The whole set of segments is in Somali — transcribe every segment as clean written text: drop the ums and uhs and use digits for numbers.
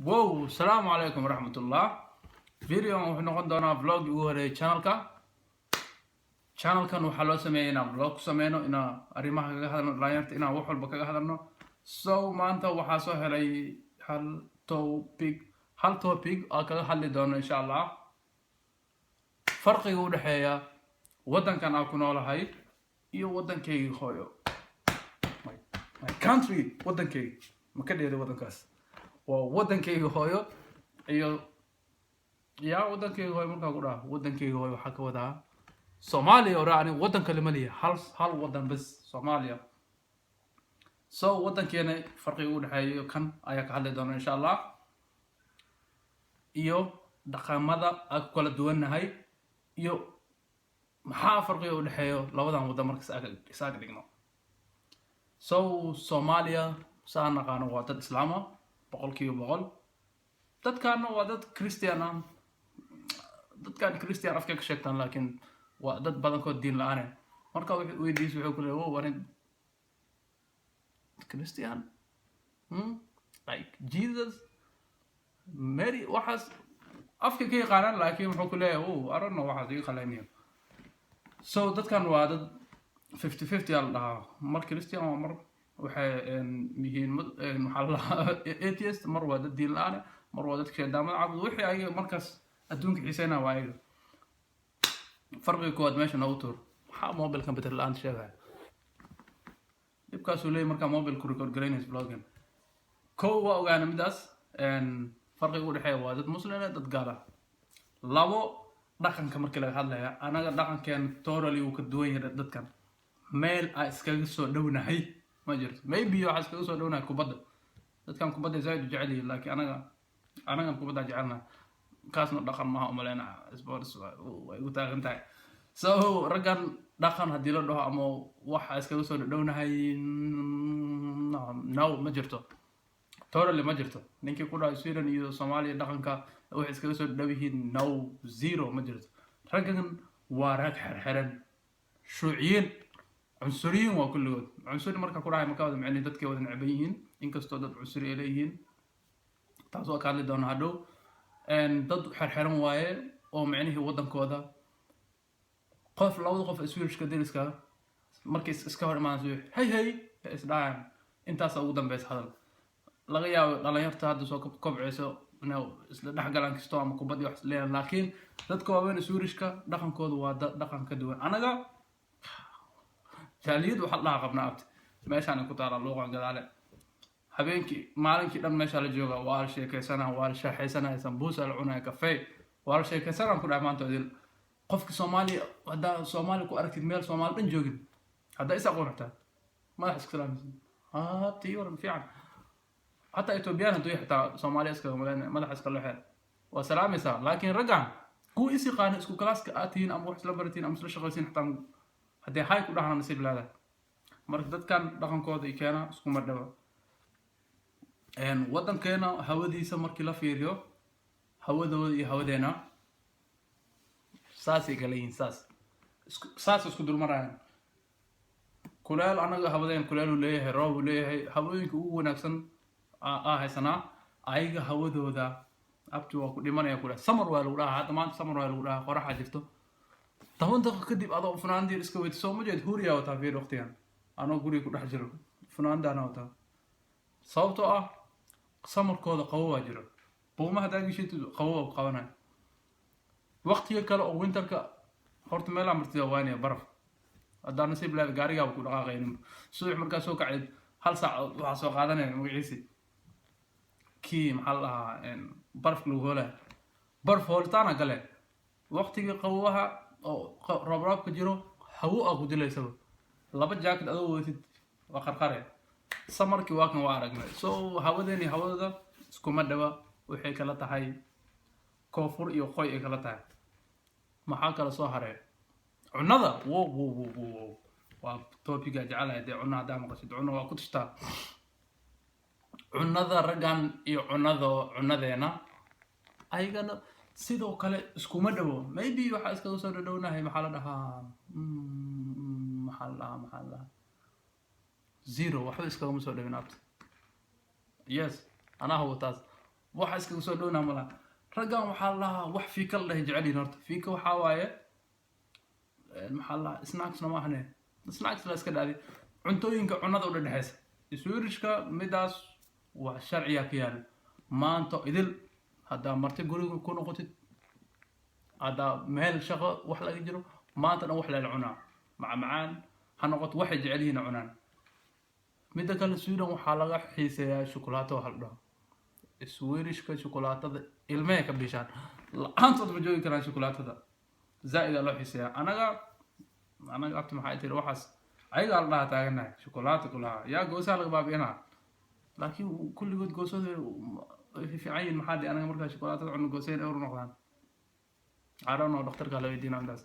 Wow, السلام عليكم ورحمة الله. فيديو wuxuu noqon doonaa vlog ugu horeeyay channelkan waxaa loo sameeyay inaan vlog ku sameyno inaan arrimaha kaga hadalno dhalinyarta inaan wax walba kaga hadalno. So maanta waxaa soo helay hal topic oo kaga hadli doono insha Allah. Farqiga u dhaxeeya wadankan aan ku noolahay iyo wadankayga hooyo. My country wadankayga ma ka dheeray wadankaas. Waa wadankayga hooyo iyo wadankayga hooyo markaa ku dhaha wadankayga hooyo waxaa ka wadaa Soomaaliya oo raacni wadan kale ma leeyahay hal wadan bas Soomaaliya. So wadankeena farqiga u dhaxeeyo kan ayaa ka hadli doona insha Allah. Iyo dhaqamada aan kala duwanahay iyo maxaa farqiga u dhaxeeyo labadan wadan markaas isaga dhigno. So Soomaaliya saan naqaano waa dad Islaam ah boqolkiiba boqol. dadkaana waa dad Christian ah. dadkan Christian afka ka sheegtaan laakiin waa dad badankood diin la'aan ah. marka weydiis wuxuu ku leeyahay warin Christian like Jesus Mary waxaas afka ka yaqaanaan laakiin wuxuu ku leeyahay I don't know waxaas iga khaleeniyo. So dadkan waa dad 50-50 la dhahaa mar Christian waa mar waxay yihiin maxaa la atheist mar waa dad diin la'aan mar waa dadka shaydamada cabud wixii ay markaas adduunka xiiseena waa ayaga. farqiga koowaad meesha noogu tuur maxaa mobile computer la'aan sheegaya dibkaas uu leeyahay markaa mobile ku record garaynaysa vloggan kow waa ogaana midaas farqiga u dhaxeeya waa dad muslim ah dad gaal ah. labo dhaqanka markii laga hadlaya anaga dhaqankeen totally uu ka duwan yahay dadkan meel ay iskaga soo dhownahay ma jirto maybe waxa iskaga soo dhownahay kubadda dadkan kubadda zaid u jecel yihiin laakiin anaga kubadda jecelna kaasna dhaqan maaha umaleena sports way u taagan tahay. So raggan dhaqan haddii la dhaho ama waxa iskaga soo dhownahay no ma jirto totally ma jirto. ninkii ku dhahay Sweden iyo Soomaaliya dhaqanka wax iskaga soo dhow yihiin no zero ma jirto. raggan waa rag xirxiran shuuciyiin cunsuriyiin waa kulligood cunsuri marka ku dhahay marka wada macni dadkay wada necban yihiin inkastoo dad cunsuri ay leeyihiin taas waa ka hadli doona hadhow. dad xirxiran waaye oo macnihii wadankooda labada qof Swedishka deriska markay iska hor imaanayso hey isdhaayaan intaas ugu dambeys hadal laga yaabo dhalinyarta hadda soo kobcayso inay isla dhaxgalaan kisto ama kubad iyo wax leeyahay laakiin dadka waaweyn Swedishka dhaqankoodu waa dhaqan ka duwan anaga jaaliyad waxa la qabnaa abti meeshaan ku taala luuqan gadaale habeenkii maalinkii dhan meesha la jooga waa la sheekaysanaa waa la shaaxaysanaa sambuus la cunaa kafee waa la sheekaysanaa ku dhamaanto idil qofka Soomaaliya hada Soomaali ku aragtid meel Soomaali dhan joogin hada isa qoonta madax iska salaamsan tiyo fiican hatta Ethiopian intuu xataa Soomaaliya iska madax iska leexay waa salaamaysa laakiin raggan ku isi qaan isku klaaska aatiin ama wax isla baratiin ama isla shaqaysiin xataa hadii hay ku dhaxna nasiib laada marka dadkan dhaqankooda keena isku madhawa wadankeena hawadiisa markii la fiiriyo hawadooda iyo hawadeena saasay kala yihiin saas isku dulmarayaan. kuleel anaga hawadeen kuleel uu leeyahay roob uu leeyahay hawooyinka ugu wanaagsan haysanaa ayaga hawadooda abti waa ku dhimanaya kuleel summer waa lagu dhahaa hadda maanta summer waa lagu dhahaa qoraxa jirto 10 daqiiqo kadib adoo funaandiir iska weydiiso soo ma jeed huriya wata fiir waqtigan anoo guriga ku dhex jiro funaandaana wata sababtoo ah samarkooda qabow waa jiro buumaha daagishid qabow qabanay waqtiga kale oo winterka horta meel amartida waanay baraf hadda nasiib la gaariga ku dhaqaaqaynin subax markaa soo kacay hal saac waxa soo qaadanay magaciisi kii maxaa la baraf lagu hoolay baraf hooltaana gale waqtiga qabowaha oo roob jiro hawo ah ku dilayso laba jaakad adoo weetid waa qarqare samarkii waa kan waa aragnay. So hawadeeni hawadada isku madhawa waxay kala tahay koonfur iyo qoy ay kala tahay maxaa kala soo haray cunada waa topiga jecelahay dee cunada hadda maqashid cunada waa ku tashtaa cunada raggan iyo cunadeena ayagana sidoo kale isku madhawo maybe waxa iska soo dhownahay maxaa la dhahaa zero waxba iska ma soo dhawin abta yes أنا هو تاس waxa iskaga soo dhowna mala raggan waxa la wax fiika la jeceliin horta fiika waxa waaye maxaa la snacks ma ahne snacks la iska dhaadi cuntooyinka cunada u dhaxaysa Swedishka midaas waa sharciya ka yaal maanta idil hada marti guriga ku noqotid hada meel shaqo wax laga jiro maanta dhan wax la cunaa macaan ha noqoto waxay jeceliin cunaan midda kale Sweden waxa laga xiiseeyaa shukulaato hal dhaw Swedishka shukulaatada ilmaha ka bishaan la'aantood ma joogi karaan shukulaatada زائد الله حسيا أنا قلت ما حياتي روحس أي قال الله تعالى شوكولاتة كلها يا جوزها لقباب هنا لكن كل جود جوزه في عين محل أنا مركز شوكولاتة عن جوزين أو نقطان عارفنا دكتور قال يدينا الناس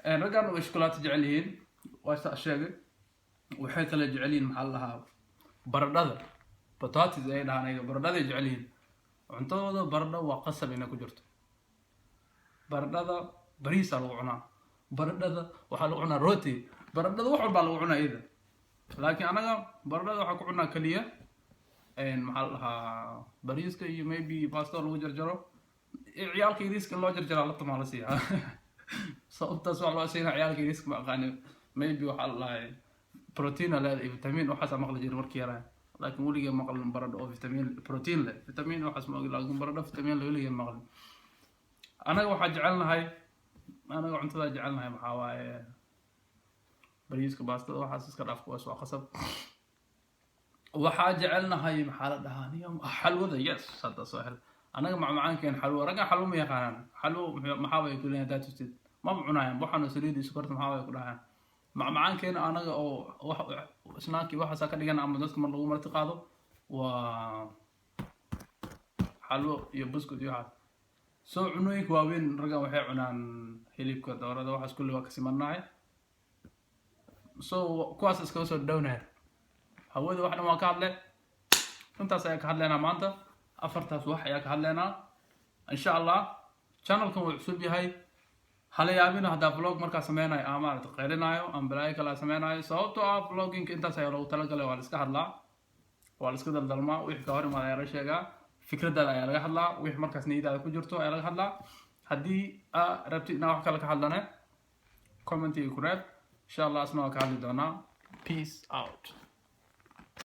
رجعنا شوكولاتة جعلين وأشياء وحيث اللي جعلين محلها بردة بطاطس زي ده أنا بردة جعلين عنده بردة وقصب إنك جرت بردة بريس على الوعنا بردة وحلو عنا روتي بردة وحول بالوعنا إذا لكن أنا بردة وحكو عنا كلية إن محلها بريس كي maybe باستا لو جرجرو عيال كي ريسك لو جرجر على طمع لسيها صوت تسوع لو سينا عيال كي ريسك ما غاني maybe وحلا بروتين لا فيتامين وحسب مقل جير وركيرا لكن ولي مقل بردة أو فيتامين بروتين لا فيتامين وحسب مقل لكن بردة فيتامين ولي مقل أنا واحد جعلنا هاي أنا وعنت ذا جعلنا هاي محاواة بريسك باستا وحاسس كراف كويس وقصب وحاجة جعلنا هاي محالة دهانية حلوة ذا يس صدق سهل أنا معان كان حلوة رجع حلو مية كان حلو محاوى يقول لنا دات وستد ما بعناها بوحنا سريدي سكرت محاوى يقولها معان كان أنا أو سناكي واحد سكر لي أنا عم ندرس مرة مرة قاضو و حلو يبسكوت يحد سو عنويك واوين رجع وحي عنان هيليبكا دورة waxaas kulli waa ka simannahay so kuwaas iska soo dhawnahay hawada waxna waa ka hadlay intaas ayaa ka hadlaynaa maanta afartaas wax ayaa ka hadlaynaa insha Allah channelkan wuu cusub yahay hala yaabina hada vlog marka sameeyay ama aad qeylinayo am balaay kala sameeyay sababtoo ah vlogging intaas ayaa loogu talagalay waa la iska hadlaa waa la iska daldalmaa wixii ka hor imaanaya la sheegaa fikradaada ayaa laga hadlaa wixii markaas niyadaada ku jirto ayaa laga hadlaa haddii rabtid inaa wax kale ka hadlane commentiga ku reeb insha Allah asna waa ka hadli doonaa peace out